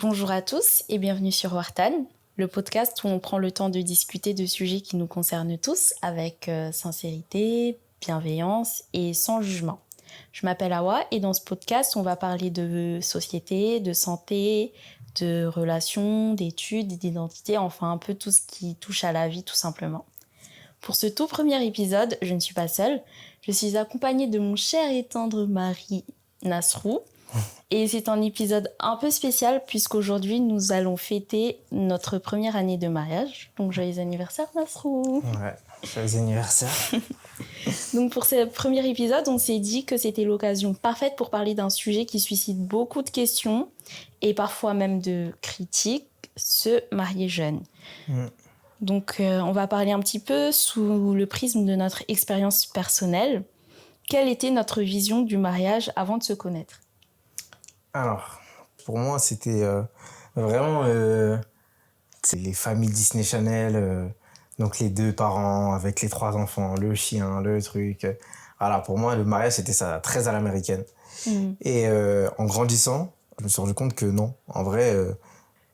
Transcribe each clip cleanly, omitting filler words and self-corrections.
Bonjour à tous et bienvenue sur Wartan, le podcast où on prend le temps de discuter de sujets qui nous concernent tous avec sincérité, bienveillance et sans jugement. Je m'appelle Awa et dans ce podcast, on va parler de société, de santé, de relations, d'études, d'identité, enfin un peu tout ce qui touche à la vie tout simplement. Pour ce tout premier épisode, je ne suis pas seule, je suis accompagnée de mon cher et tendre mari Nasrou. Et c'est un épisode un peu spécial puisqu'aujourd'hui, nous allons fêter notre première année de mariage. Donc, joyeux anniversaire, Nasrou. Ouais, joyeux anniversaire. Donc, pour ce premier épisode, on s'est dit que c'était l'occasion parfaite pour parler d'un sujet qui suscite beaucoup de questions et parfois même de critiques, se marier jeune. Donc, on va parler un petit peu sous le prisme de notre expérience personnelle. Quelle était notre vision du mariage avant de se connaître ? Alors, pour moi, c'était vraiment c'est les familles Disney Channel, donc les deux parents avec les trois enfants, le chien, le truc. Voilà, pour moi, le mariage, c'était ça, très à l'américaine. Et en grandissant, je me suis rendu compte que non. En vrai,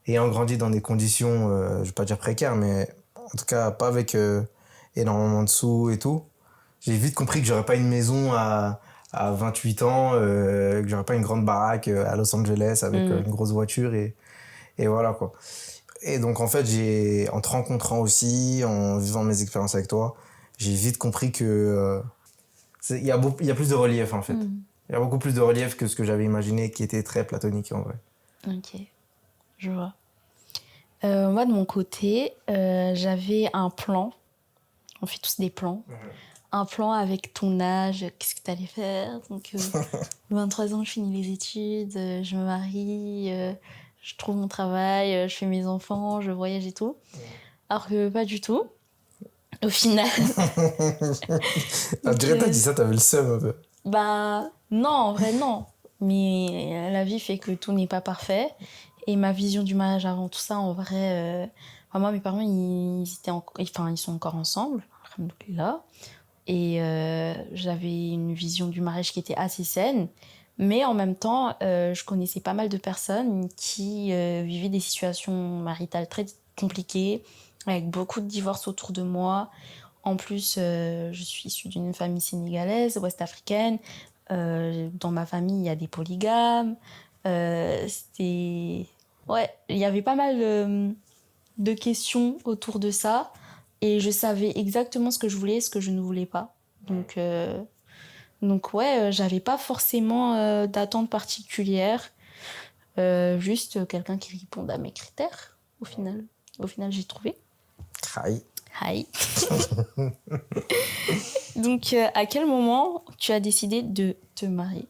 ayant grandi dans des conditions, je vais pas dire précaires, mais en tout cas, pas avec énormément de sous et tout, j'ai vite compris que j'aurais pas une maison à 28 ans, que j'aurais pas une grande baraque à Los Angeles avec une grosse voiture et voilà quoi. Et donc en fait, en te rencontrant aussi, en vivant mes expériences avec toi, j'ai vite compris que il y a plus de relief en fait. Il y a beaucoup plus de relief que ce que j'avais imaginé qui était très platonique en vrai. Ok, je vois. Moi, de mon côté, j'avais un plan. On fait tous des plans. Un plan avec ton âge, qu'est-ce que tu allais faire. Donc, 23 ans, je finis les études, je me marie, je trouve mon travail, je fais mes enfants, je voyage et tout. Alors que pas du tout. Au final... On dirait que t'as dit ça, t'avais le seum un peu. Bah, non, en vrai, non. Mais la vie fait que tout n'est pas parfait. Et ma vision du mariage avant tout ça, en vrai... moi, mes parents, ils sont encore ensemble. Alhamdoulilah. Et j'avais une vision du mariage qui était assez saine. Mais en même temps, je connaissais pas mal de personnes qui vivaient des situations maritales très compliquées, avec beaucoup de divorces autour de moi. En plus, je suis issue d'une famille sénégalaise, ouest-africaine. Dans ma famille, il y a des polygames. Ouais, il y avait pas mal de questions autour de ça. Et je savais exactement ce que je voulais et ce que je ne voulais pas. Donc ouais, j'avais pas forcément d'attente particulière. Juste quelqu'un qui réponde à mes critères, au final. Au final, j'ai trouvé. Aïe. Hi. Donc, à quel moment tu as décidé de te marier ?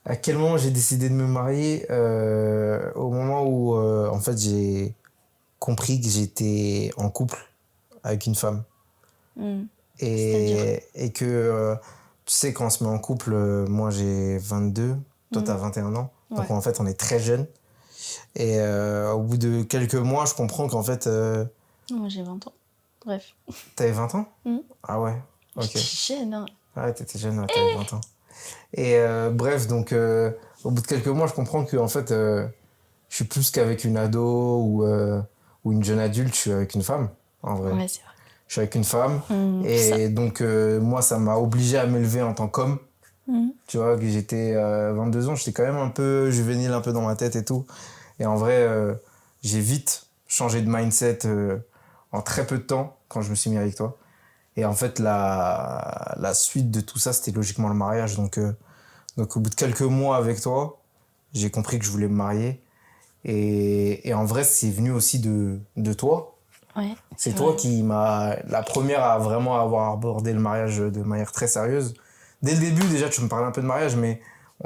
À quel moment j'ai décidé de me marier ? Au moment où, en fait, j'ai compris que j'étais en couple avec une femme. C'est-à-dire ? Et que, tu sais, quand on se met en couple, moi j'ai 22, toi t'as 21 ans. Donc Ouais. en fait, on est très jeunes. Et au bout de quelques mois, je comprends qu'en fait... Moi, j'ai 20 ans. Bref. T'avais 20 ans ? Ah ouais, ok. J'étais jeune, hein. Ouais, t'étais jeune, ouais, t'avais 20 ans. Et bref, donc au bout de quelques mois, je comprends que en fait, je suis plus qu'avec une ado ou une jeune adulte, je suis avec une femme, en vrai. Ouais, c'est vrai. Je suis avec une femme. Et donc, moi, ça m'a obligé à m'élever en tant qu'homme. Tu vois, que j'étais 22 ans, j'étais quand même un peu juvénile, un peu dans ma tête et tout. Et en vrai, j'ai vite changé de mindset en très peu de temps quand je me suis mis avec toi. Et en fait, la suite de tout ça, c'était logiquement le mariage. Donc, au bout de quelques mois avec toi, j'ai compris que je voulais me marier. Et en vrai, c'est venu aussi de toi. Ouais, c'est toi vrai. qui m'a... La première à vraiment avoir abordé le mariage de manière très sérieuse. Dès le début, déjà, tu me parlais un peu de mariage, mais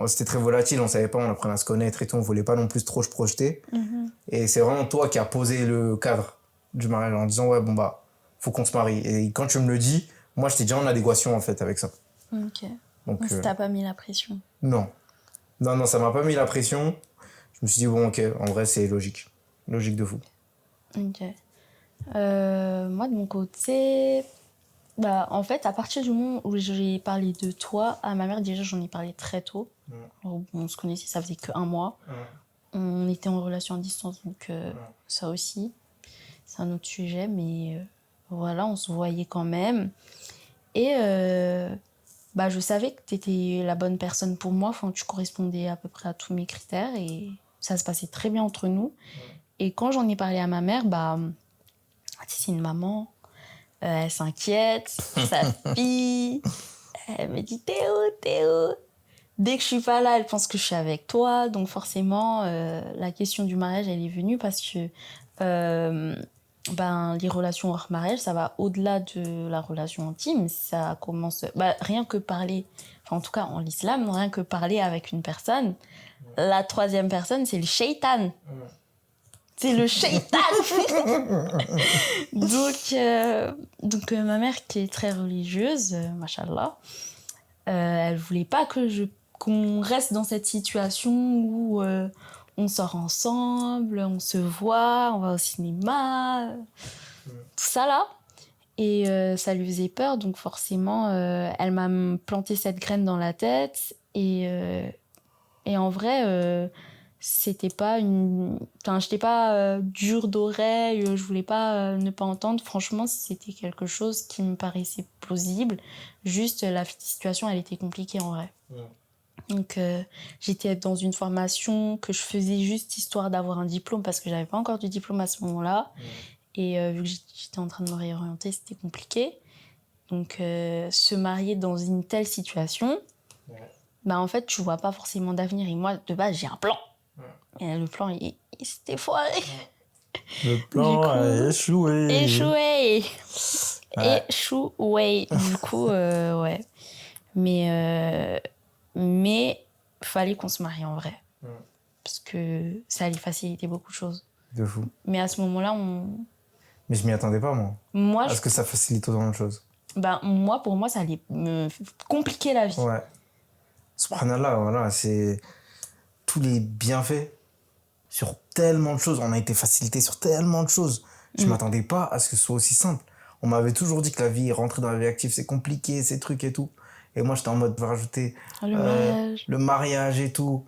c'était très volatile. On savait pas, on apprenait à se connaître et tout. On voulait pas non plus trop se projeter. Et c'est vraiment toi qui as posé le cadre du mariage en disant, ouais, bon, bah, faut qu'on se marie. Et quand tu me le dis, moi, j'étais déjà en adéquation, en fait, avec ça. Ok. Donc, Ça t'a pas mis la pression. non. Non, ça m'a pas mis la pression. Je me suis dit, bon, ok, en vrai, c'est logique. Logique de fou. Ok. Moi, de mon côté... Bah, en fait, à partir du moment où j'ai parlé de toi à ma mère, déjà, j'en ai parlé très tôt. Alors, on se connaissait, ça faisait que 1 mois. On était en relation à distance, donc ça aussi, c'est un autre sujet. Mais voilà, on se voyait quand même. Et je savais que tu étais la bonne personne pour moi. Enfin, tu correspondais à peu près à tous mes critères et ça se passait très bien entre nous. Et quand j'en ai parlé à ma mère, c'est une maman, elle s'inquiète pour sa fille. Elle me dit Théo. Dès que je suis pas là, elle pense que je suis avec toi. Donc forcément, la question du mariage, elle est venue parce que les relations hors mariage, ça va au-delà de la relation intime. Ça commence... rien que parler, enfin en tout cas en l'islam, rien que parler avec une personne, la troisième personne, c'est le shaitan. C'est le shaitan. donc ma mère qui est très religieuse, machallah, elle voulait pas qu'on reste dans cette situation où on sort ensemble, on se voit, on va au cinéma, tout ça là. Et ça lui faisait peur, donc forcément, elle m'a planté cette graine dans la tête. Et en vrai, c'était pas une... Enfin, j'étais pas dure d'oreille, je voulais pas ne pas entendre. Franchement, c'était quelque chose qui me paraissait plausible. Juste, la situation, elle était compliquée en vrai. Donc, j'étais dans une formation que je faisais juste histoire d'avoir un diplôme parce que j'avais pas encore de diplôme à ce moment-là. Et vu que j'étais en train de me réorienter, c'était compliqué. Donc, se marier dans une telle situation, en fait, tu vois pas forcément d'avenir. Et moi, de base, j'ai un plan. Et le plan, il s'était foiré. Le plan a échoué. Échoué. Du coup, ouais. Mais fallait qu'on se marie en vrai. Parce que ça allait faciliter beaucoup de choses. De fou. Mais à ce moment-là, Mais je m'y attendais pas, moi. Parce que ça facilite autant de choses. Pour moi, ça allait me compliquer la vie. Ouais. Subhanallah, voilà, c'est tous les bienfaits sur tellement de choses. On a été facilité sur tellement de choses. Je m'attendais pas à ce que ce soit aussi simple. On m'avait toujours dit que la vie, rentrer dans la vie active, c'est compliqué, ces trucs et tout. Et moi, j'étais en mode de rajouter le mariage et tout.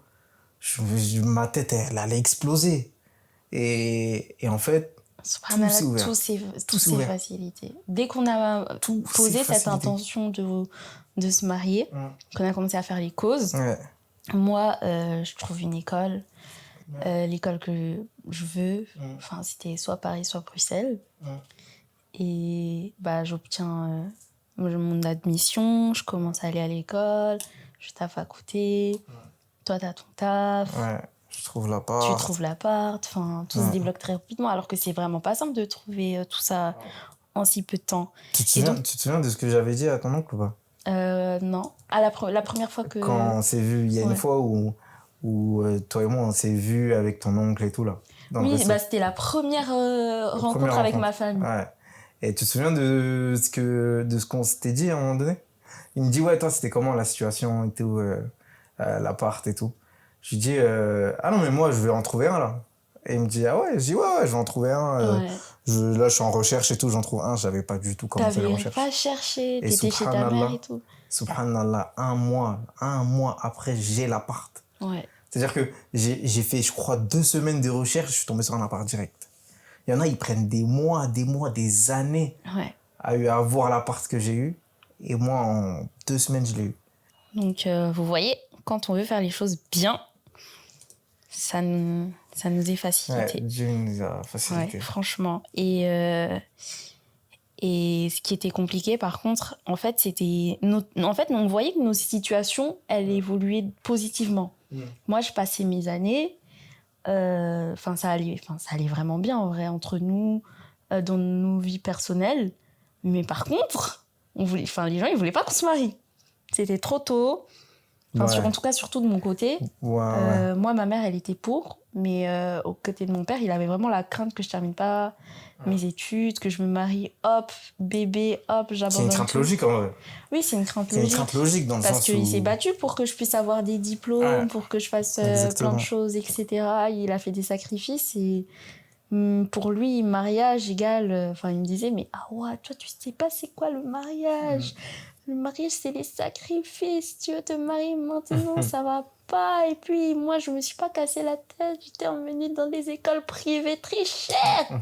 Ma tête, elle allait exploser. Et en fait, tout s'est ouvert. Tout s'est facilité. Dès qu'on a posé cette intention de se marier, qu'on a commencé à faire les causes, moi, je trouve une école, l'école que je veux. Enfin, c'était soit Paris, soit Bruxelles. Et j'obtiens mon admission, je commence à aller à l'école, je taffe à côté. Toi, t'as ton taf. Ouais. Je trouve l'appart. Tu trouves l'appart. Enfin, tout se débloque très rapidement, alors que c'est vraiment pas simple de trouver tout ça en si peu de temps. Tu te souviens de ce que j'avais dit à ton oncle ou pas ? Non. La première fois que... Quand on s'est vu, il y a une fois où toi et moi, on s'est vu avec ton oncle et tout, là. Oui, c'était la première rencontre avec ma famille. Ouais. Et tu te souviens de ce qu'on s'était dit à un moment donné ? Il me dit, ouais, toi, c'était comment la situation et tout, l'appart et tout. Je lui dis, ah non, mais moi, je vais en trouver un, là. Et il me dit, ah ouais, je dis, ouais, je vais en trouver un. Là, je suis en recherche et tout, j'en trouve un. J'avais pas du tout commencé les recherches. T'avais pas cherché, t'étais chez ta mère et tout. Subhanallah, un mois après, j'ai l'appart. Ouais. C'est-à-dire que j'ai fait, je crois, 2 semaines de recherche, je suis tombé sur un appart direct. Il y en a, ils prennent des mois, des années à avoir l'appart que j'ai eu. Et moi, en 2 semaines, je l'ai eu. Donc, vous voyez, quand on veut faire les choses bien, ça nous est facilité. Ouais, Dieu nous a facilité. Ouais, franchement. Et ce qui était compliqué, par contre, en fait, on voyait que nos situations, elles évoluaient positivement. Moi, je passais mes années, ça allait vraiment bien, en vrai, entre nous, dans nos vies personnelles. Mais par contre, les gens, ils voulaient pas qu'on se marie. C'était trop tôt. En tout cas, surtout de mon côté. Moi, ma mère, elle était pour. Mais au côté de mon père, il avait vraiment la crainte que je termine pas mes études, que je me marie, hop, bébé, hop, j'abandonne. C'est une crainte logique, en vrai. Oui, c'est une crainte logique. C'est une crainte logique dans le sens où... Parce qu'il s'est battu pour que je puisse avoir des diplômes, pour que je fasse plein de choses, etc. Il a fait des sacrifices et pour lui, mariage égale... il me disait, mais toi, tu sais pas c'est quoi le mariage le mariage, c'est les sacrifices. Tu veux te marier maintenant, ça va pas. Et puis, moi, je me suis pas cassé la tête. J'étais emmenée dans des écoles privées très chères.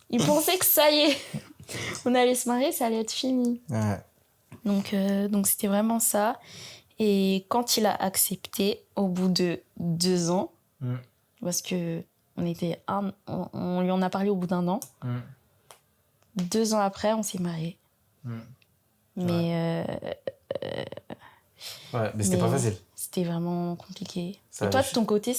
Ils pensaient que ça y est, on allait se marier, ça allait être fini. Ouais. Donc c'était vraiment ça. Et quand il a accepté, au bout de 2 ans, parce que on lui en a parlé au bout d'1 an, 2 ans après, on s'est mariés. Mais mais c'était pas facile. C'était vraiment compliqué. Ça, et toi, de ton côté,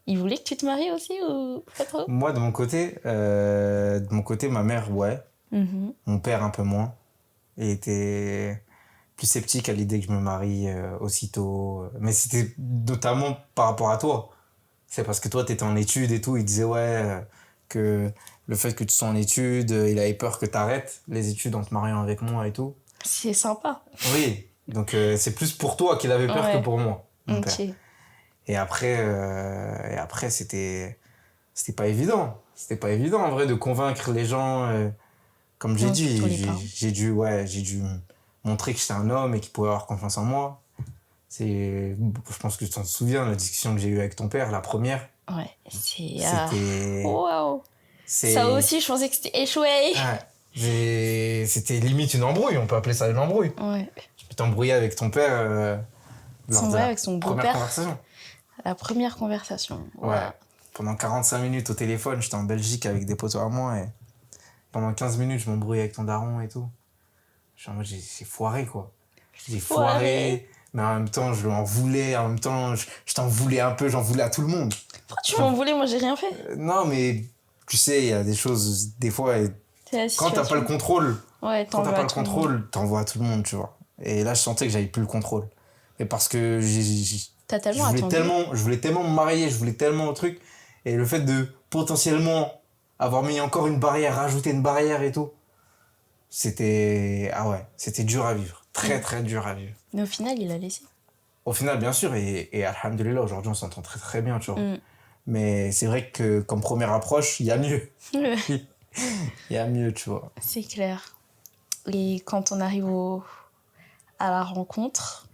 il voulait que tu te maries aussi ou pas trop? Moi, de mon côté, ma mère, ouais. Mon père, un peu moins. Il était plus sceptique à l'idée que je me marie aussitôt. Mais c'était notamment par rapport à toi. C'est parce que toi, t'étais en études et tout. Il disait, que le fait que tu sois en études, il avait peur que t'arrêtes les études en te mariant avec moi et tout. C'est sympa. Oui. Donc, c'est plus pour toi qu'il avait peur que pour moi, mon père. Et après, c'était pas évident. C'était pas évident, en vrai, de convaincre les gens. Comme j'ai dit, j'ai dû montrer que j'étais un homme et qu'il pouvait avoir confiance en moi. Je pense que tu t'en souviens, la discussion que j'ai eue avec ton père, la première. Ouais, c'était... Waouh. Ça aussi, je pensais que c'était échoué. Ouais. C'était limite une embrouille, on peut appeler ça une embrouille. Ouais. Je peux t'embrouiller avec ton père lors de avec son première conversation. La première conversation. Ouais. Pendant 45 minutes au téléphone, j'étais en Belgique avec des potos à moi et pendant 15 minutes, je m'embrouille avec ton daron et tout. J'ai foiré, quoi. J'ai foiré, mais en même temps, je lui en voulais. En même temps, je t'en voulais un peu, j'en voulais à tout le monde. Pourquoi tu m'en voulais? Moi, j'ai rien fait. Non, mais tu sais, il y a des choses, des fois, quand t'as pas le contrôle, t'envoies à tout le monde, tu vois. Et là, je sentais que j'avais plus le contrôle. Et parce que je voulais tellement me marier, je voulais tellement le truc. Et le fait de potentiellement avoir mis encore une barrière, rajouter une barrière et tout, c'était dur à vivre. Très, très dur à vivre. Mais au final, il a laissé. Au final, bien sûr, et alhamdoulilah, aujourd'hui, on s'entend très, très bien, tu vois. Mais c'est vrai que comme première approche, il y a mieux. Il y a mieux, tu vois. C'est clair. Et quand on arrive à la rencontre...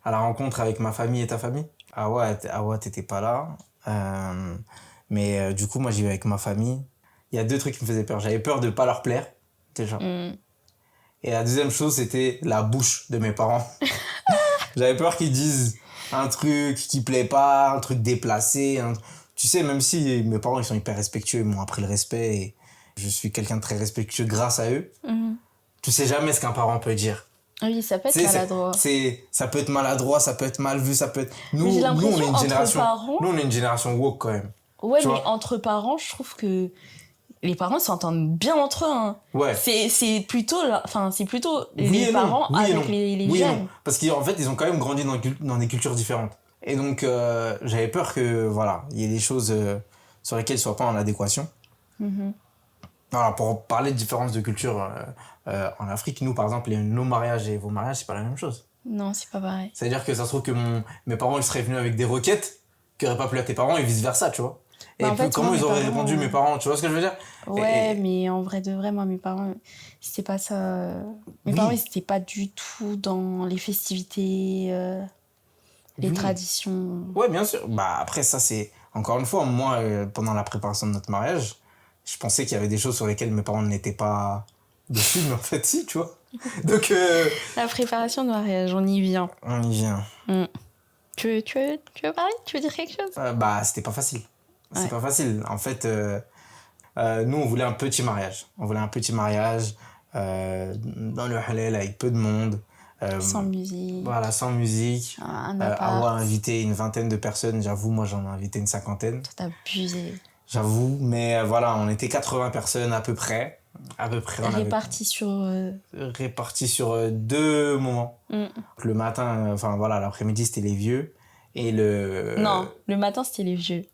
À la rencontre avec ma famille et ta famille? Ah ouais, t'étais pas là. Mais du coup, moi, j'y vais avec ma famille. Il y a 2 trucs qui me faisaient peur. J'avais peur de pas leur plaire, déjà. Et la deuxième chose, c'était la bouche de mes parents. J'avais peur qu'ils disent un truc qui plaît pas, un truc déplacé. Tu sais, même si mes parents, ils sont hyper respectueux, ils m'ont appris le respect et je suis quelqu'un de très respectueux grâce à eux. Tu sais jamais ce qu'un parent peut dire. Oui, ça peut être maladroit. Ça peut être maladroit, ça peut être mal vu, ça peut être... Nous, on est une génération... Nous, on est une génération woke, quand même. Ouais, mais entre parents, je trouve que les parents s'entendent bien entre eux. Hein. Ouais. C'est plutôt les parents avec les jeunes. Non. Parce qu'en fait, ils ont quand même grandi dans des cultures différentes. Et donc, j'avais peur que, il y ait des choses sur lesquelles ils ne soient pas en adéquation. Voilà, pour parler de différence de culture en Afrique, nous, par exemple, nos mariages et vos mariages, c'est pas la même chose. Non, c'est pas pareil. C'est-à-dire que ça se trouve que mes parents, ils seraient venus avec des requêtes qui n'auraient pas plu à tes parents et vice-versa, tu vois. Et en fait, comment ils auraient répondu, mes parents? Tu vois ce que je veux dire? Ouais, mais en vrai de vrai, moi, mes parents, c'était pas ça. Mes parents, ils étaient pas du tout dans les festivités, les traditions. Ouais, bien sûr. Après, ça, c'est... Encore une fois, moi, pendant la préparation de notre mariage, je pensais qu'il y avait des choses sur lesquelles mes parents n'étaient pas dessus, mais en fait, si, tu vois. Donc... La préparation de mariage, on y vient. On y vient. Tu veux parler? Tu veux dire quelque chose? C'était pas facile. C'est pas facile. En fait, nous, on voulait un petit mariage. On voulait un petit mariage dans le halal avec peu de monde. Sans musique. Voilà, sans musique. Awa a invité une 20aine de personnes. J'avoue, moi, j'en ai invité une 50aine. T'as abusé. J'avoue, mais voilà, on était 80 personnes à peu près. Répartis sur 2 moments. Le matin, l'après-midi, c'était les vieux. Et Non, le matin, c'était les vieux.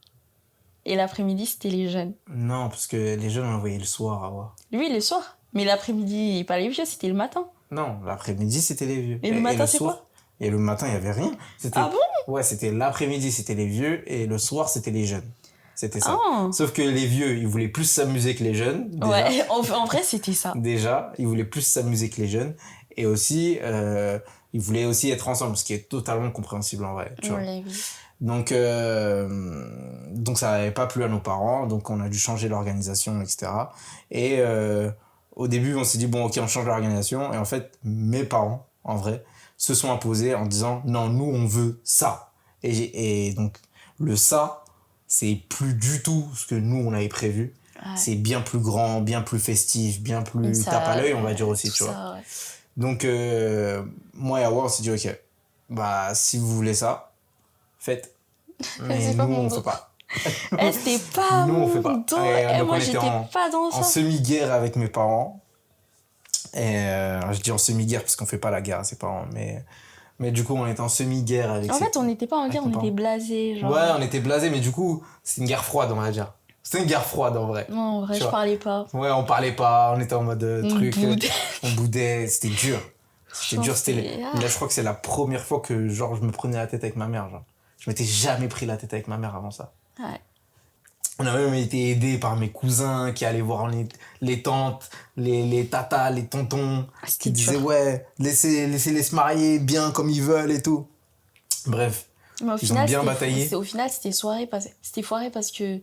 Et l'après-midi, c'était les jeunes. Non, parce que les jeunes, on envoyait le soir, Awa. Oui, le soir. Mais l'après-midi, pas les vieux, c'était le matin. Non, l'après-midi, c'était les vieux. Et le matin, c'est quoi? Et le matin, il n'y avait rien. Ah bon? Ouais, c'était l'après-midi, c'était les vieux. Et le soir, c'était les jeunes. C'était ça. Oh. Sauf que les vieux, ils voulaient plus s'amuser que les jeunes. Déjà. Ouais, en vrai, c'était ça. Déjà, ils voulaient plus s'amuser que les jeunes. Et aussi, ils voulaient aussi être ensemble, ce qui est totalement compréhensible en vrai. Tu vois. Ouais, oui. Donc ça n'avait pas plu à nos parents, donc on a dû changer l'organisation, etc. Et au début, on s'est dit, bon, ok, on change l'organisation. Et en fait, mes parents, en vrai, se sont imposés en disant, non, nous, on veut ça. Et donc, le ça, c'est plus du tout ce que nous, on avait prévu. Ouais. C'est bien plus grand, bien plus festif, bien plus tape à l'œil, on va dire aussi, tu vois. Ouais. Donc, moi et Awa, on s'est dit, ok, bah, si vous voulez ça, faites. Mais nous, on fait pas. C'était pas nous, on fait pas. Et moi, j'étais pas dans ça. En semi-guerre avec mes parents. Et je dis en semi-guerre parce qu'on fait pas la guerre à ses parents, mais du coup, on était en semi-guerre avec. En fait, on n'était pas en guerre, on était blasés. Genre. Ouais, on était blasés, mais du coup, c'était une guerre froide, on va dire. C'était une guerre froide en vrai. Non, en vrai, je parlais pas. Ouais, on parlait pas, on était en mode truc. On boudait, c'était dur. C'était dur, là, je crois que c'est la première fois que genre, je me prenais la tête avec ma mère. Genre. Je m'étais jamais pris la tête avec ma mère avant ça. Ouais. On a même été aidés par mes cousins qui allaient voir les tantes, les tatas, les tontons, qui disaient ouais, laissez-les se marier bien comme ils veulent et tout. Bref, ils ont bien bataillé. Au final, c'était foiré parce que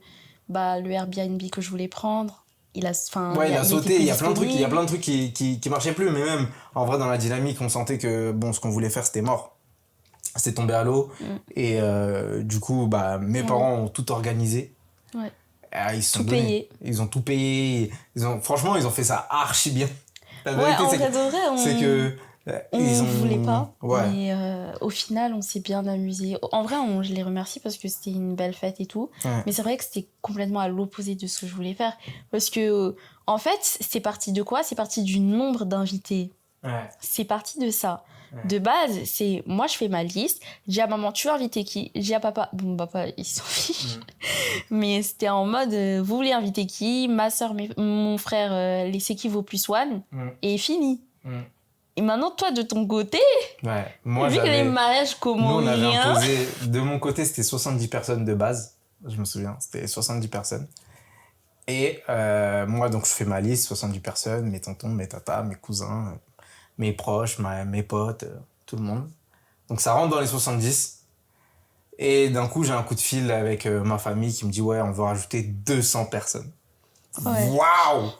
bah, le Airbnb que je voulais prendre, il a sauté. Il y a plein de trucs qui marchaient plus, mais même en vrai, dans la dynamique, on sentait que bon, ce qu'on voulait faire, c'était mort. C'était tombé à l'eau. Et du coup, bah, mes parents ont tout organisé. Ouais. Ils ont tout payé. Franchement, ils ont fait ça archi bien. La vérité, c'est que on voulait pas. Ouais. Mais au final, on s'est bien amusé. En vrai, je les remercie parce que c'était une belle fête et tout. Ouais. Mais c'est vrai que c'était complètement à l'opposé de ce que je voulais faire. Parce que, en fait, c'est parti de quoi ? C'est parti du nombre d'invités. Ouais. C'est parti de ça. Ouais. De base, c'est moi je fais ma liste, je dis à maman tu veux inviter qui, je dis à papa, bon papa il s'en fiche, mais c'était en mode vous voulez inviter qui, ma soeur, mon frère, laissez qui vos plus one, et fini. Et maintenant toi de ton côté, moi, vu que les mariages comoriens, nous on avait imposé, de mon côté c'était 70 personnes de base, je me souviens, c'était 70 personnes. Et moi donc je fais ma liste, 70 personnes, mes tontons, mes tatas, mes cousins, mes proches, mes potes, tout le monde. Donc ça rentre dans les 70. Et d'un coup, j'ai un coup de fil avec ma famille qui me dit « Ouais, on veut rajouter 200 personnes. » Waouh!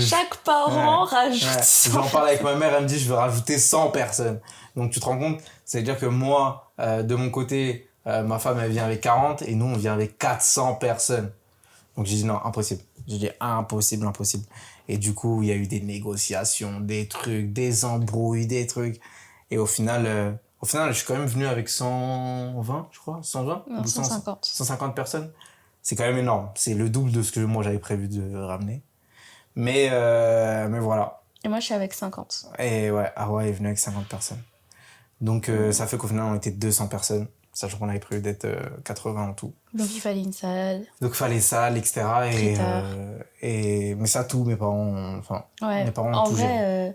Chaque parent rajoute 100. J'en parle avec ma mère, elle me dit « Je veux rajouter 100 personnes. » Donc tu te rends compte, c'est-à-dire que moi, de mon côté, ma femme, elle vient avec 40 et nous, on vient avec 400 personnes. Donc j'ai dit « Non, impossible. » J'ai dit « Impossible. » Et du coup, il y a eu des négociations, des trucs, des embrouilles, des trucs. Et au final, je suis quand même venu avec 120, je crois. 120 non, 150. 150 personnes. C'est quand même énorme. C'est le double de ce que moi, j'avais prévu de ramener. Mais voilà. Et moi, je suis avec 50. Et ouais, Awa est venue avec 50 personnes. Donc, ça fait qu'au final, on était 200 personnes. Sachant qu'on avait prévu d'être 80 en tout. Donc il fallait une salle. etc. Mais ça, tous mes parents, mes parents ont tout géré.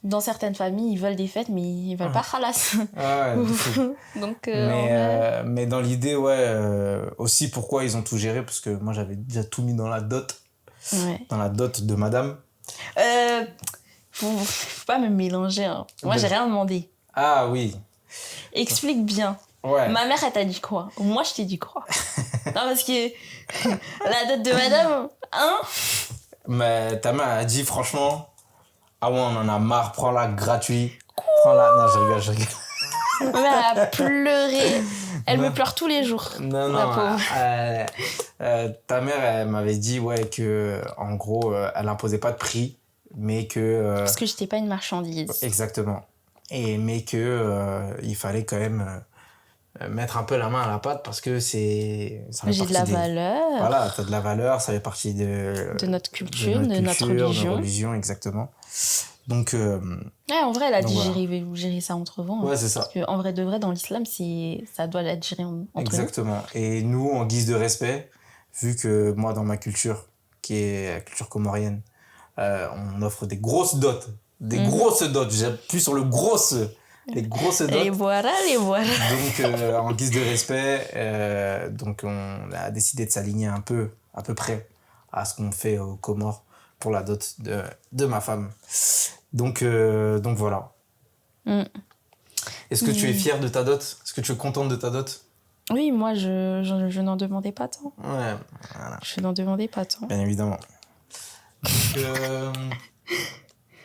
Dans certaines familles, ils veulent des fêtes, mais ils veulent pas khalas. Donc, mais dans l'idée, aussi pourquoi ils ont tout géré, parce que moi j'avais déjà tout mis dans la dot. Dans la dot de madame. Faut pas me mélanger. Hein. Moi, j'ai rien demandé. Ah oui. Explique bien. Ouais. Ma mère, elle t'a dit quoi ? Moi, je t'ai dit quoi ? Non, parce que la dot de madame, hein ? Mais ta mère a dit, franchement, ah ouais, on en a marre, prends-la gratuit. Prends-la. Non, je rigole. Ma mère a pleuré. Elle me pleure tous les jours. Non. Ta mère, elle m'avait dit, que, en gros, elle imposait pas de prix, mais que. Parce que j'étais pas une marchandise. Exactement. Mais que il fallait quand même mettre un peu la main à la pâte parce que j'ai de la valeur. Voilà, t'as de la valeur, ça fait partie de notre culture, de notre religion. De religion, exactement. Donc en vrai, elle a dit vous gérez ça entre vous. Ouais, c'est ça. Parce qu'en vrai de vrai, dans l'islam, ça doit être géré entre nous. Exactement. Et nous, en guise de respect, vu que moi, dans ma culture, qui est la culture comorienne, on offre des grosses dots. Grosses dots. J'appuie sur le grosse. les grosses dots. Les voilà. Donc, en guise de respect, donc on a décidé de s'aligner un peu, à peu près, à ce qu'on fait aux Comores pour la dot de ma femme. Donc voilà. Est-ce que tu es fière de ta dot? Est-ce que tu es contente de ta dot? Oui, moi, je n'en demandais pas tant. Ouais, voilà. Je n'en demandais pas tant. Bien évidemment. Donc,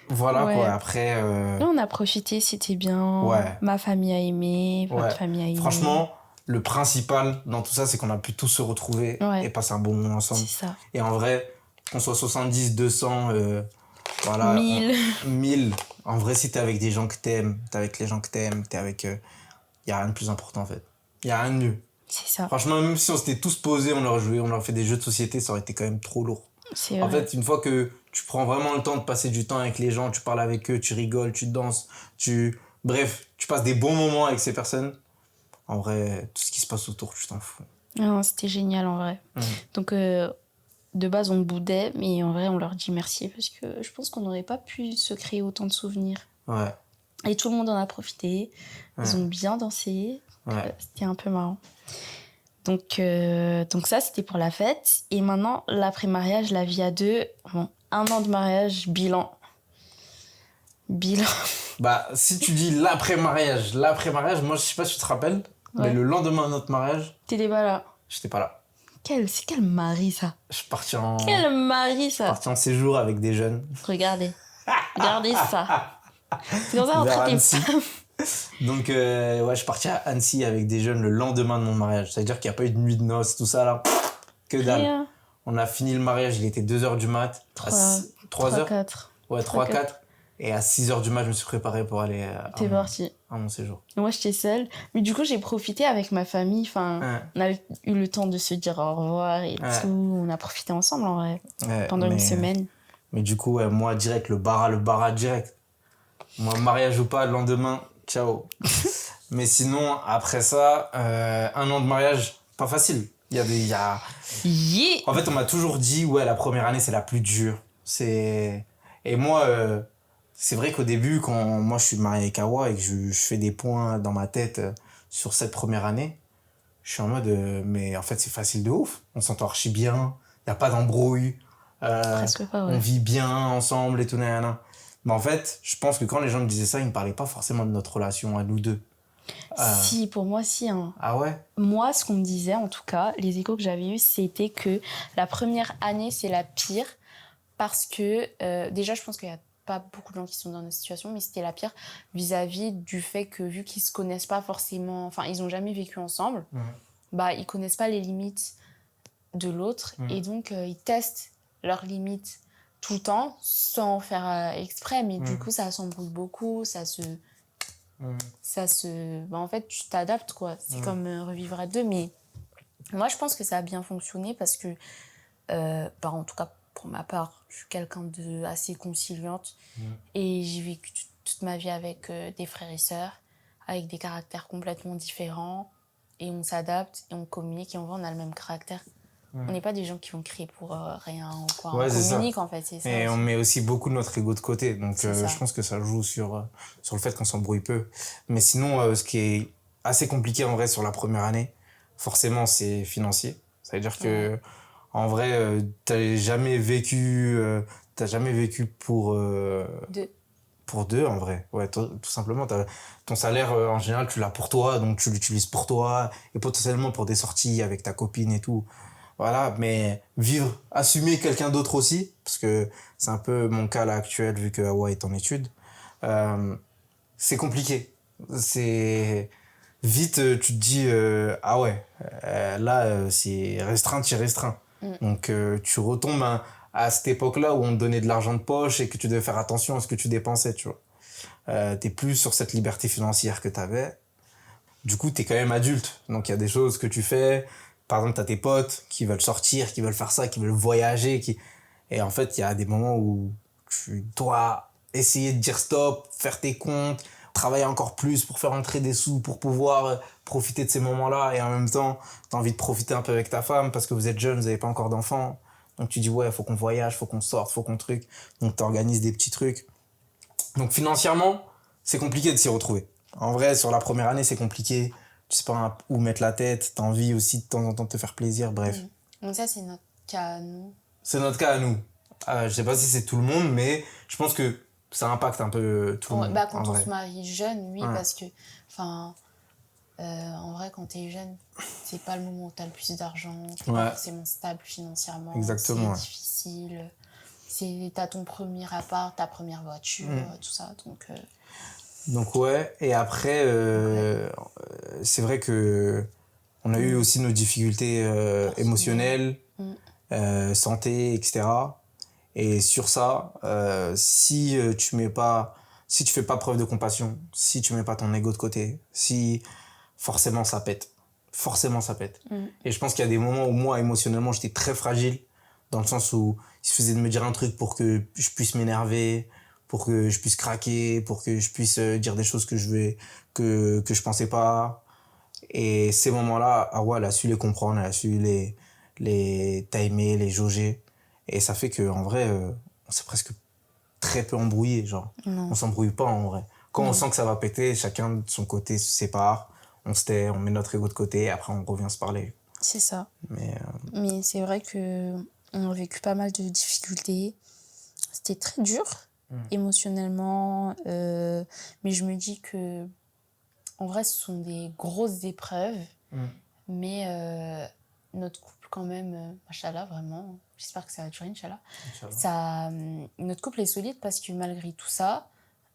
voilà Ouais. quoi, après... Là, on a profité, c'était bien. Ouais. Ma famille a aimé, votre famille a aimé. Franchement, le principal dans tout ça, c'est qu'on a pu tous se retrouver et passer un bon moment ensemble. C'est ça. Et en vrai, qu'on soit 70, 200, voilà, 1000. En vrai, si t'es avec des gens que t'aimes, t'es avec les gens que t'aimes, t'es avec... y a rien de plus important en fait. Y a rien de mieux. C'est ça. Franchement, même si on s'était tous posés, on leur joué, on leur fait des jeux de société, ça aurait été quand même trop lourd. C'est en vrai. fait, une fois que tu prends vraiment le temps de passer du temps avec les gens, tu parles avec eux, tu rigoles, tu danses, bref, tu passes des bons moments avec ces personnes, en vrai, tout ce qui se passe autour, tu t'en fous. Non, c'était génial en vrai. Donc, de base, on boudait, mais en vrai, on leur dit merci parce que je pense qu'on n'aurait pas pu se créer autant de souvenirs. Ouais. Et tout le monde en a profité. Ils ont bien dansé. C'était un peu marrant. Donc ça, c'était pour la fête. Et maintenant, l'après-mariage, la vie à deux. Bon, 1 an de mariage, bilan. Bah, si tu dis l'après-mariage, moi, je sais pas si tu te rappelles, mais le lendemain de notre mariage... T'étais pas là. J'étais pas là. C'est quel mari, ça? Je suis parti en... Quel mari, ça? Parti en séjour avec des jeunes. Regardez ça. C'est comme ça, on traite les femmes. Donc, je suis parti à Annecy avec des jeunes le lendemain de mon mariage. C'est-à-dire qu'il n'y a pas eu de nuit de noces, tout ça, là. Que dalle. Rien. On a fini le mariage, il était 2h du mat. 3h 4. Ouais, 3-4. Et à 6h du mat, je me suis préparé pour aller à mon séjour. Moi, j'étais seule. Mais du coup, j'ai profité avec ma famille. Enfin, on a eu le temps de se dire au revoir et tout. On a profité ensemble, en vrai. Pendant une semaine. Mais du coup, moi, direct, le bara direct. Moi, mariage ou pas, le lendemain, ciao. Mais sinon, après ça, 1 an de mariage, pas facile. En fait, on m'a toujours dit, la première année, c'est la plus dure. Et moi, c'est vrai qu'au début, quand moi, je suis marié avec Awa et que je fais des points dans ma tête sur cette première année, je suis en mode, mais en fait, c'est facile de ouf. On s'entend archi bien, il n'y a pas d'embrouille. Presque pas, On vit bien ensemble et tout, nanana. Mais en fait, je pense que quand les gens me disaient ça, ils ne me parlaient pas forcément de notre relation à nous deux. Si, pour moi, si. Hein. Ah ouais? Moi, ce qu'on me disait, en tout cas, les échos que j'avais eus, c'était que la première année, c'est la pire. Parce que, déjà, je pense qu'il n'y a pas beaucoup de gens qui sont dans notre situation, mais c'était la pire vis-à-vis du fait que, vu qu'ils ne se connaissent pas forcément... Enfin, ils n'ont jamais vécu ensemble, bah, ils ne connaissent pas les limites de l'autre. Et donc, ils testent leurs limites tout le temps, sans faire exprès. Mais du coup, ça s'embrouille beaucoup, en fait, tu t'adaptes, quoi. C'est comme revivre à deux. Mais moi, je pense que ça a bien fonctionné parce que, en tout cas, pour ma part, je suis quelqu'un de assez conciliante. Et j'ai vécu toute ma vie avec des frères et sœurs, avec des caractères complètement différents. Et on s'adapte, et on communique, et on a le même caractère. On n'est pas des gens qui vont crier pour rien ou quoi. On communique, en fait, c'est ça. Et on met aussi beaucoup de notre ego de côté. Donc, je pense que ça joue sur le fait qu'on s'embrouille peu. Mais sinon, ce qui est assez compliqué, en vrai, sur la première année, forcément, c'est financier. Ça veut dire que, en vrai, t'as jamais vécu pour... Pour deux, en vrai. Ouais, tout simplement. Ton salaire, en général, tu l'as pour toi, donc tu l'utilises pour toi, et potentiellement pour des sorties avec ta copine et tout. Voilà, mais assumer quelqu'un d'autre aussi, parce que c'est un peu mon cas là actuel, vu que Awa est en études, c'est compliqué. C'est... Vite, tu te dis, c'est restreint, tu es restreint. Donc, tu retombes à cette époque-là où on te donnait de l'argent de poche et que tu devais faire attention à ce que tu dépensais, tu vois. T'es plus sur cette liberté financière que t'avais. Du coup, t'es quand même adulte. Donc, il y a des choses que tu fais. Par exemple, t'as tes potes qui veulent sortir, qui veulent faire ça, qui veulent voyager. Et en fait, il y a des moments où tu dois essayer de dire stop, faire tes comptes, travailler encore plus pour faire entrer des sous, pour pouvoir profiter de ces moments-là. Et en même temps, t'as envie de profiter un peu avec ta femme parce que vous êtes jeune, vous n'avez pas encore d'enfants. Donc tu dis, faut qu'on voyage, faut qu'on sorte, faut qu'on truc. Donc t'organises des petits trucs. Donc financièrement, c'est compliqué de s'y retrouver. En vrai, sur la première année, c'est compliqué. Tu sais pas où mettre la tête. T'as envie aussi de temps en temps de te faire plaisir. Bref. Donc ça, c'est notre cas à nous. C'est notre cas à nous. Je sais pas si c'est tout le monde, mais je pense que ça impacte un peu tout le monde. Quand on vrai. se marie jeune, oui, parce que, en vrai, quand t'es jeune, c'est pas le moment où t'as le plus d'argent, t'es pas forcément stable financièrement. Exactement. C'est difficile. T'as ton premier appart, ta première voiture, tout ça. Donc ouais, et après, c'est vrai que on a eu aussi nos difficultés émotionnelles, santé, etc. Et sur ça, si tu fais pas preuve de compassion, si tu mets pas ton ego de côté, si forcément ça pète. Forcément ça pète. Et je pense qu'il y a des moments où moi, émotionnellement, j'étais très fragile, dans le sens où il suffisait de me dire un truc pour que je puisse m'énerver, pour que je puisse craquer, pour que je puisse dire des choses que je pensais pas. Et ces moments-là, elle a su les comprendre, elle a su les timer, les jauger. Et ça fait qu'en vrai, on s'est presque très peu embrouillé, genre. Non. On s'embrouille pas en vrai. Quand on sent que ça va péter, chacun de son côté se sépare, on se tait, on met notre ego de côté, et après on revient se parler. C'est ça. Mais c'est vrai que on a vécu pas mal de difficultés. C'était très dur émotionnellement, mais je me dis que en vrai ce sont des grosses épreuves, mais notre couple quand même, machallah, vraiment, j'espère que ça va durer, Inch'Allah. Notre couple est solide parce que malgré tout ça,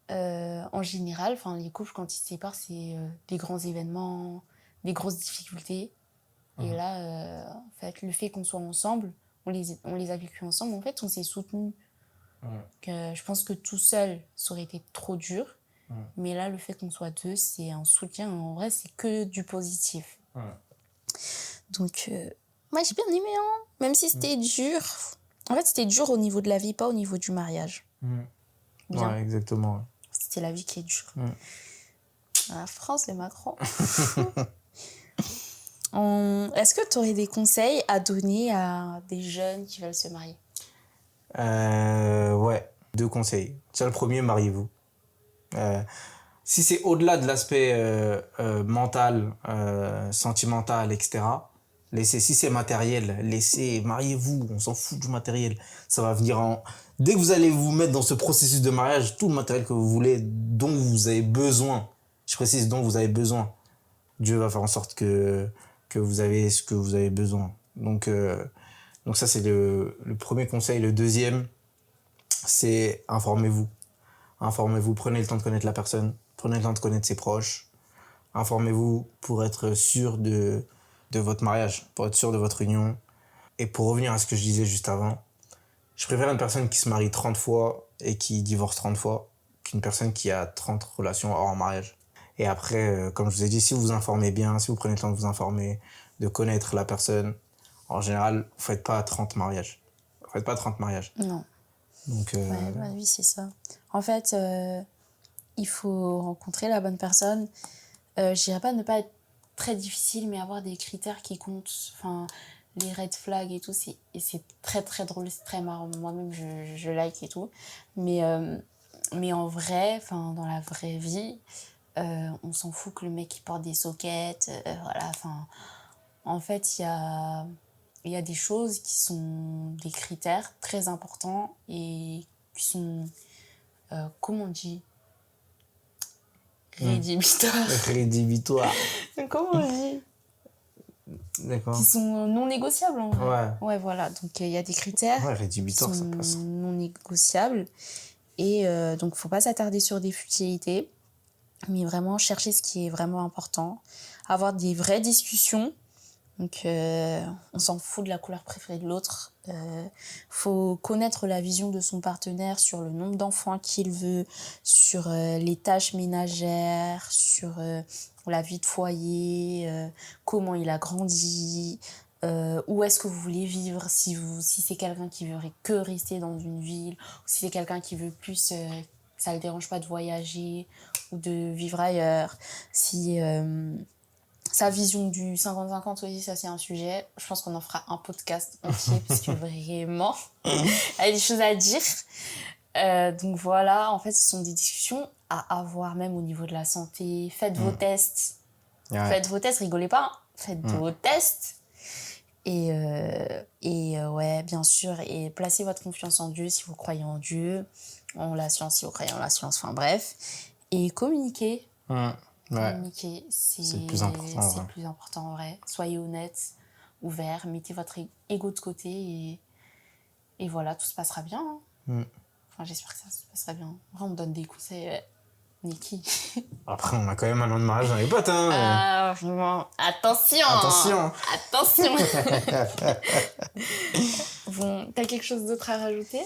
en général, les couples quand ils se séparent, c'est des grands événements, des grosses difficultés. Et là, en fait, le fait qu'on soit ensemble, on les a vécus ensemble, en fait, on s'est soutenus. Je pense que tout seul, ça aurait été trop dur. Mais là, le fait qu'on soit deux, c'est un soutien. En vrai, c'est que du positif. Donc, moi, j'ai bien aimé, hein. Même si c'était dur. En fait, c'était dur au niveau de la vie, pas au niveau du mariage. Bien. Ouais, exactement. C'était la vie qui est dure. La France, les Macron. Est-ce que tu aurais des conseils à donner à des jeunes qui veulent se marier ? Ouais, 2 conseils. Déjà, le premier, mariez-vous. Si c'est au-delà de l'aspect mental, sentimental, etc., si c'est matériel, mariez-vous, on s'en fout du matériel. Ça va venir Dès que vous allez vous mettre dans ce processus de mariage, tout le matériel que vous voulez, dont vous avez besoin, je précise, dont vous avez besoin, Dieu va faire en sorte que vous avez ce que vous avez besoin. Donc ça, c'est le premier conseil. Le deuxième, c'est informez-vous. Informez-vous, prenez le temps de connaître la personne, prenez le temps de connaître ses proches. Informez-vous pour être sûr de votre mariage, pour être sûr de votre union. Et pour revenir à ce que je disais juste avant, je préfère une personne qui se marie 30 fois et qui divorce 30 fois qu'une personne qui a 30 relations hors mariage. Et après, comme je vous ai dit, si vous vous informez bien, si vous prenez le temps de vous informer, de connaître la personne, en général, vous ne faites pas 30 mariages. Vous ne faites pas 30 mariages. Non. Donc, oui, c'est ça. En fait, il faut rencontrer la bonne personne. Je dirais pas ne pas être très difficile, mais avoir des critères qui comptent. Enfin, les red flags et tout, c'est très très drôle, c'est très marrant. Moi-même, je like et tout. Mais en vrai, dans la vraie vie, on s'en fout que le mec il porte des sockets. Voilà, en fait, il y a des choses qui sont des critères très importants et qui sont, comment on dit, rédhibitoires. Rédhibitoire. Comment on dit ? D'accord. Qui sont non négociables en vrai. Ouais, voilà. Donc il y a des critères qui sont ça passe. non négociables. Et donc, faut pas s'attarder sur des futilités, mais vraiment chercher ce qui est vraiment important. Avoir des vraies discussions. Donc, on s'en fout de la couleur préférée de l'autre. Faut connaître la vision de son partenaire sur le nombre d'enfants qu'il veut, sur les tâches ménagères, sur la vie de foyer, comment il a grandi, où est-ce que vous voulez vivre, si c'est quelqu'un qui veut que rester dans une ville, ou si c'est quelqu'un qui veut plus, ça ne le dérange pas de voyager ou de vivre ailleurs, si... sa vision du 50-50 aussi, ça c'est un sujet. Je pense qu'on en fera un podcast entier parce que vraiment, il y a des choses à dire. Donc voilà, en fait, ce sont des discussions à avoir, même au niveau de la santé. Faites vos tests. Ouais. Faites vos tests, rigolez pas. Hein. Faites vos tests. Et ouais, bien sûr. Et placez votre confiance en Dieu si vous croyez en Dieu. En la science si vous croyez en la science. Enfin bref. Et communiquez. Ouais. Communiquer, C'est le plus important. c'est le plus important en vrai. Soyez honnête, ouvert, mettez votre ego de côté et voilà, tout se passera bien. Hein. Enfin, j'espère que ça se passera bien. En vrai, on me donne des conseils. Nikki. Après, on a quand même un an de mariage dans les potes. Hein. Ah, vraiment. Attention. Attention. Bon, t'as quelque chose d'autre à rajouter ?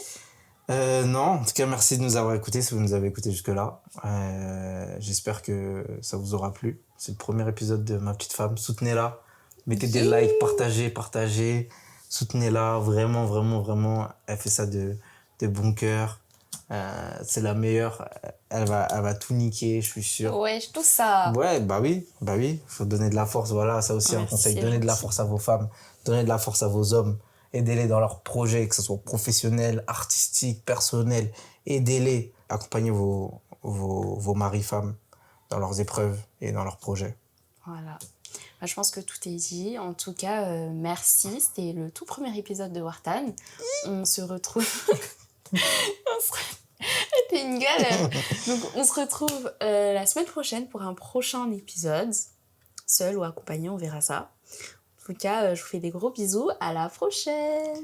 Non, en tout cas, merci de nous avoir écoutés si vous nous avez écoutés jusque-là. J'espère que ça vous aura plu. C'est le premier épisode de Ma Petite Femme. Soutenez-la. Mettez des likes, partagez. Soutenez-la. Vraiment, vraiment, vraiment. Elle fait ça de bon cœur. C'est la meilleure. Elle va tout niquer, je suis sûr. Ouais, tout ça. Ouais, bah oui. Faut donner de la force. Voilà, ça aussi, un conseil. Donnez de la force à vos femmes. Donnez de la force à vos hommes. Aidez-les dans leurs projets, que ce soit professionnel, artistique, personnel. Aidez-les. Accompagnez vos maris-femmes dans leurs épreuves et dans leurs projets. Voilà. Bah, je pense que tout est dit. En tout cas, merci. C'était le tout premier épisode de Wartan. On se retrouve... T'es une gueule. Donc, on se retrouve la semaine prochaine pour un prochain épisode. Seul ou accompagné, on verra ça. En tout cas, je vous fais des gros bisous. À la prochaine.